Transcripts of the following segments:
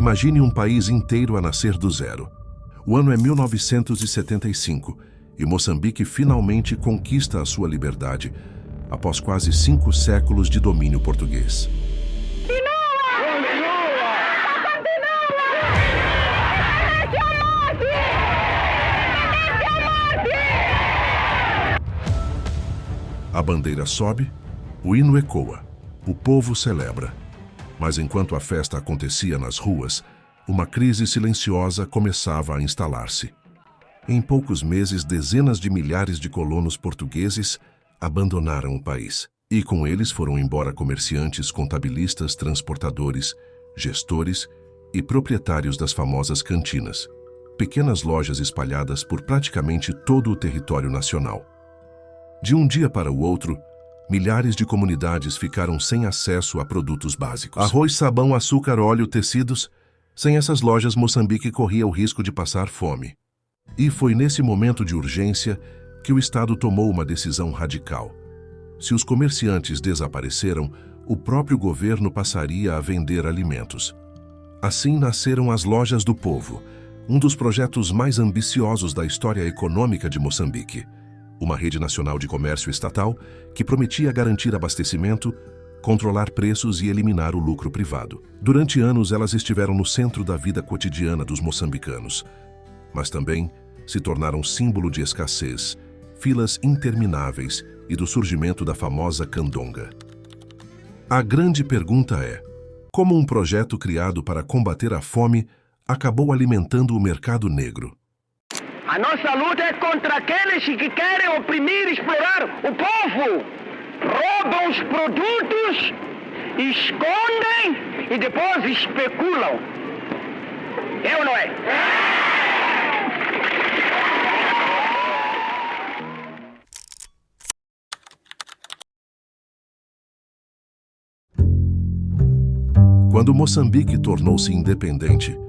Imagine um país inteiro a nascer do zero. O ano é 1975 e Moçambique finalmente conquista a sua liberdade após quase 5 séculos de domínio português. A bandeira sobe, o hino ecoa, o povo celebra. Mas enquanto a festa acontecia nas ruas, uma crise silenciosa começava a instalar-se. Em poucos meses, dezenas de milhares de colonos portugueses abandonaram o país. E com eles foram embora comerciantes, contabilistas, transportadores, gestores e proprietários das famosas cantinas, pequenas lojas espalhadas por praticamente todo o território nacional. De um dia para o outro, milhares de comunidades ficaram sem acesso a produtos básicos. Arroz, sabão, açúcar, óleo, tecidos. Sem essas lojas, Moçambique corria o risco de passar fome. E foi nesse momento de urgência que o Estado tomou uma decisão radical. Se os comerciantes desapareceram, o próprio governo passaria a vender alimentos. Assim nasceram as Lojas do Povo, um dos projetos mais ambiciosos da história econômica de Moçambique. Uma rede nacional de comércio estatal que prometia garantir abastecimento, controlar preços e eliminar o lucro privado. Durante anos, elas estiveram no centro da vida cotidiana dos moçambicanos, mas também se tornaram símbolo de escassez, filas intermináveis e do surgimento da famosa candonga. A grande pergunta é: como um projeto criado para combater a fome acabou alimentando o mercado negro? A nossa luta é contra aqueles que querem oprimir e explorar o povo. Roubam os produtos, escondem e depois especulam. É ou não é? Quando Moçambique tornou-se independente,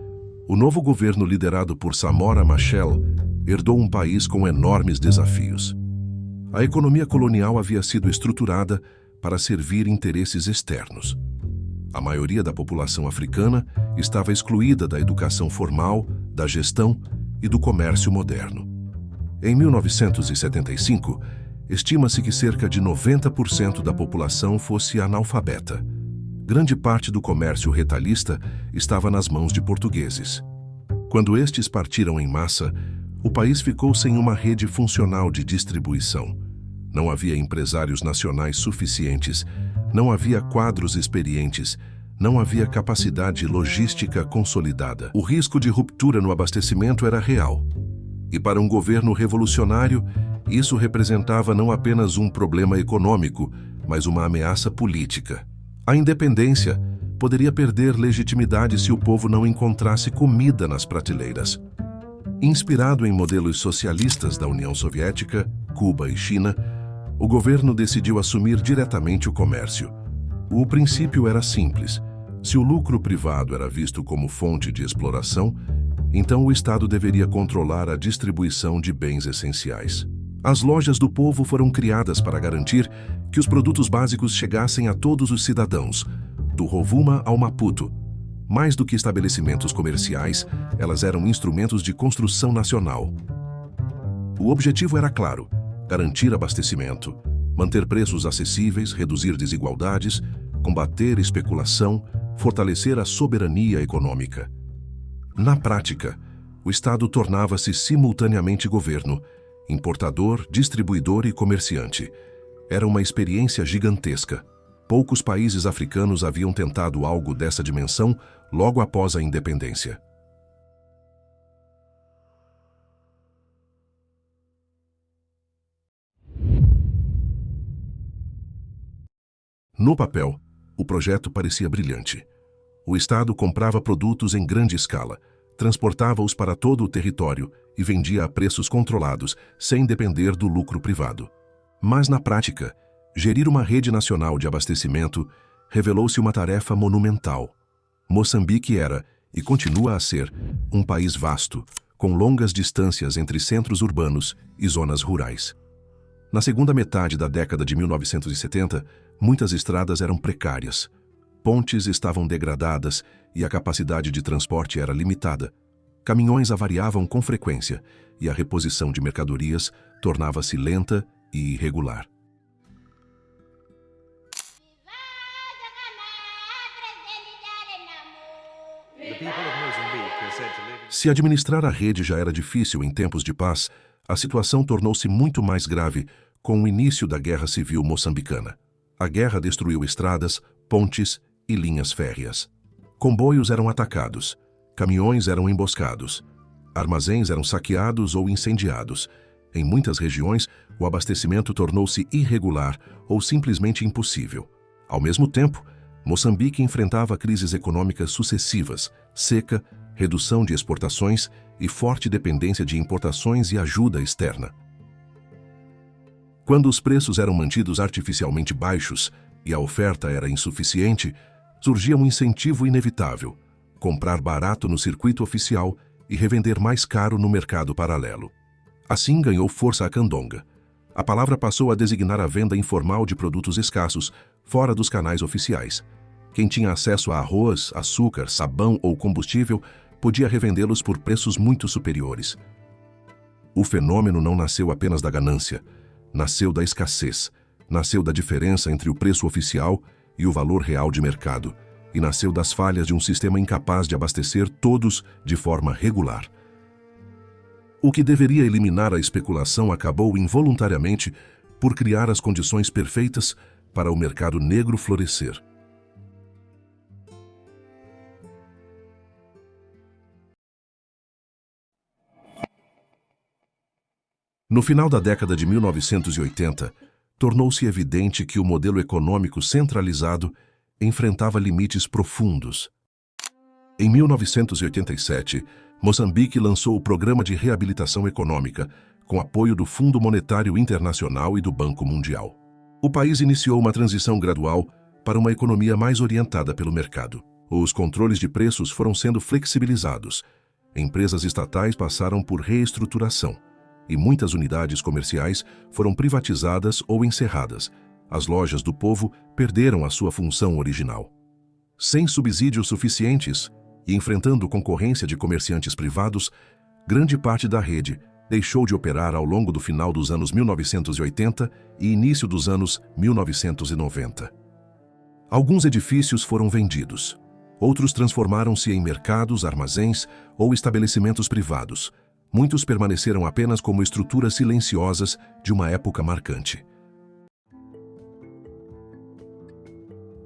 o novo governo liderado por Samora Machel herdou um país com enormes desafios. A economia colonial havia sido estruturada para servir interesses externos. A maioria da população africana estava excluída da educação formal, da gestão e do comércio moderno. Em 1975, estima-se que cerca de 90% da população fosse analfabeta. Grande parte do comércio retalhista estava nas mãos de portugueses. Quando estes partiram em massa, o país ficou sem uma rede funcional de distribuição. Não havia empresários nacionais suficientes, não havia quadros experientes, não havia capacidade logística consolidada. O risco de ruptura no abastecimento era real. E para um governo revolucionário, isso representava não apenas um problema econômico, mas uma ameaça política. A independência poderia perder legitimidade se o povo não encontrasse comida nas prateleiras. Inspirado em modelos socialistas da União Soviética, Cuba e China, o governo decidiu assumir diretamente o comércio. O princípio era simples: se o lucro privado era visto como fonte de exploração, então o Estado deveria controlar a distribuição de bens essenciais. As Lojas do Povo foram criadas para garantir que os produtos básicos chegassem a todos os cidadãos, do Rovuma ao Maputo. Mais do que estabelecimentos comerciais, elas eram instrumentos de construção nacional. O objetivo era claro: garantir abastecimento, manter preços acessíveis, reduzir desigualdades, combater especulação, fortalecer a soberania econômica. Na prática, o Estado tornava-se simultaneamente governo, importador, distribuidor e comerciante. Era uma experiência gigantesca. Poucos países africanos haviam tentado algo dessa dimensão logo após a independência. No papel, o projeto parecia brilhante. O Estado comprava produtos em grande escala, transportava-os para todo o território e vendia a preços controlados, sem depender do lucro privado. Mas, na prática, gerir uma rede nacional de abastecimento revelou-se uma tarefa monumental. Moçambique era, e continua a ser, um país vasto, com longas distâncias entre centros urbanos e zonas rurais. Na segunda metade da década de 1970, muitas estradas eram precárias. Pontes estavam degradadas e a capacidade de transporte era limitada. Caminhões avariavam com frequência e a reposição de mercadorias tornava-se lenta e irregular. Se administrar a rede já era difícil em tempos de paz, a situação tornou-se muito mais grave com o início da Guerra Civil Moçambicana. A guerra destruiu estradas, pontes e linhas férreas. Comboios eram atacados, caminhões eram emboscados, armazéns eram saqueados ou incendiados. Em muitas regiões, o abastecimento tornou-se irregular ou simplesmente impossível. Ao mesmo tempo, Moçambique enfrentava crises econômicas sucessivas, seca, redução de exportações e forte dependência de importações e ajuda externa. Quando os preços eram mantidos artificialmente baixos e a oferta era insuficiente, surgia um incentivo inevitável: comprar barato no circuito oficial e revender mais caro no mercado paralelo. Assim ganhou força a candonga. A palavra passou a designar a venda informal de produtos escassos, fora dos canais oficiais. Quem tinha acesso a arroz, açúcar, sabão ou combustível podia revendê-los por preços muito superiores. O fenômeno não nasceu apenas da ganância, nasceu da escassez, nasceu da diferença entre o preço oficial e o valor real de mercado, e nasceu das falhas de um sistema incapaz de abastecer todos de forma regular. O que deveria eliminar a especulação acabou involuntariamente por criar as condições perfeitas para o mercado negro florescer. No final da década de 1980, tornou-se evidente que o modelo econômico centralizado enfrentava limites profundos. Em 1987, Moçambique lançou o Programa de Reabilitação Econômica, com apoio do Fundo Monetário Internacional e do Banco Mundial. O país iniciou uma transição gradual para uma economia mais orientada pelo mercado. Os controles de preços foram sendo flexibilizados, empresas estatais passaram por reestruturação, e muitas unidades comerciais foram privatizadas ou encerradas. As lojas do povo perderam a sua função original. Sem subsídios suficientes e enfrentando concorrência de comerciantes privados, grande parte da rede deixou de operar ao longo do final dos anos 1980 e início dos anos 1990. Alguns edifícios foram vendidos. Outros transformaram-se em mercados, armazéns ou estabelecimentos privados. Muitos permaneceram apenas como estruturas silenciosas de uma época marcante.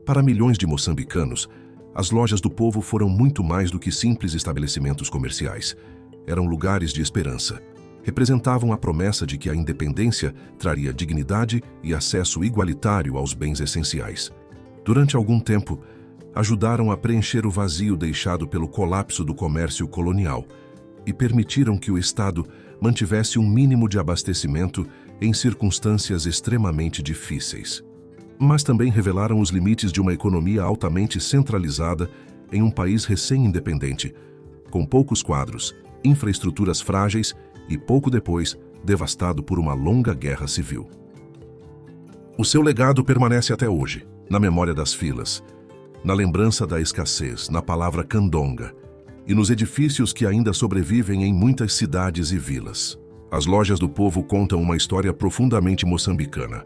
Para milhões de moçambicanos, as lojas do povo foram muito mais do que simples estabelecimentos comerciais. Eram lugares de esperança. Representavam a promessa de que a independência traria dignidade e acesso igualitário aos bens essenciais. Durante algum tempo, ajudaram a preencher o vazio deixado pelo colapso do comércio colonial e permitiram que o Estado mantivesse um mínimo de abastecimento em circunstâncias extremamente difíceis. Mas também revelaram os limites de uma economia altamente centralizada em um país recém-independente, com poucos quadros, infraestruturas frágeis e, pouco depois, devastado por uma longa guerra civil. O seu legado permanece até hoje, na memória das filas, na lembrança da escassez, na palavra candonga, e nos edifícios que ainda sobrevivem em muitas cidades e vilas. As lojas do povo contam uma história profundamente moçambicana.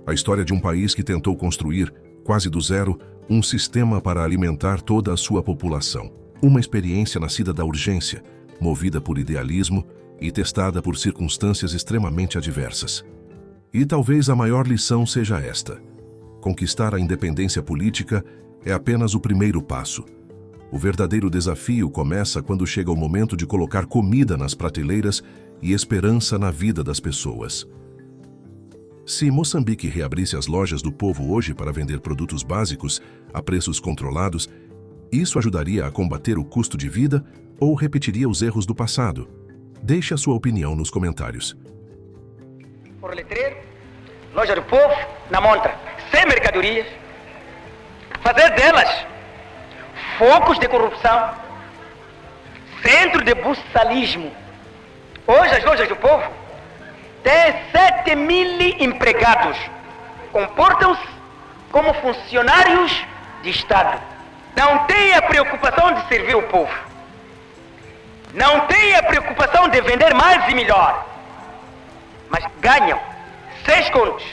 A história de um país que tentou construir, quase do zero, um sistema para alimentar toda a sua população. Uma experiência nascida da urgência, movida por idealismo e testada por circunstâncias extremamente adversas. E talvez a maior lição seja esta: conquistar a independência política é apenas o primeiro passo. O verdadeiro desafio começa quando chega o momento de colocar comida nas prateleiras e esperança na vida das pessoas. Se Moçambique reabrisse as lojas do povo hoje para vender produtos básicos a preços controlados, isso ajudaria a combater o custo de vida ou repetiria os erros do passado? Deixe a sua opinião nos comentários. Por letreiro, loja do povo, na montra, sem mercadorias, fazer delas focos de corrupção, centro de buçalismo. Hoje as lojas do povo têm 7.000 empregados, comportam-se como funcionários de Estado não têm a preocupação de servir o povo. Não têm a preocupação de vender mais e melhor. Mas ganham 6 contos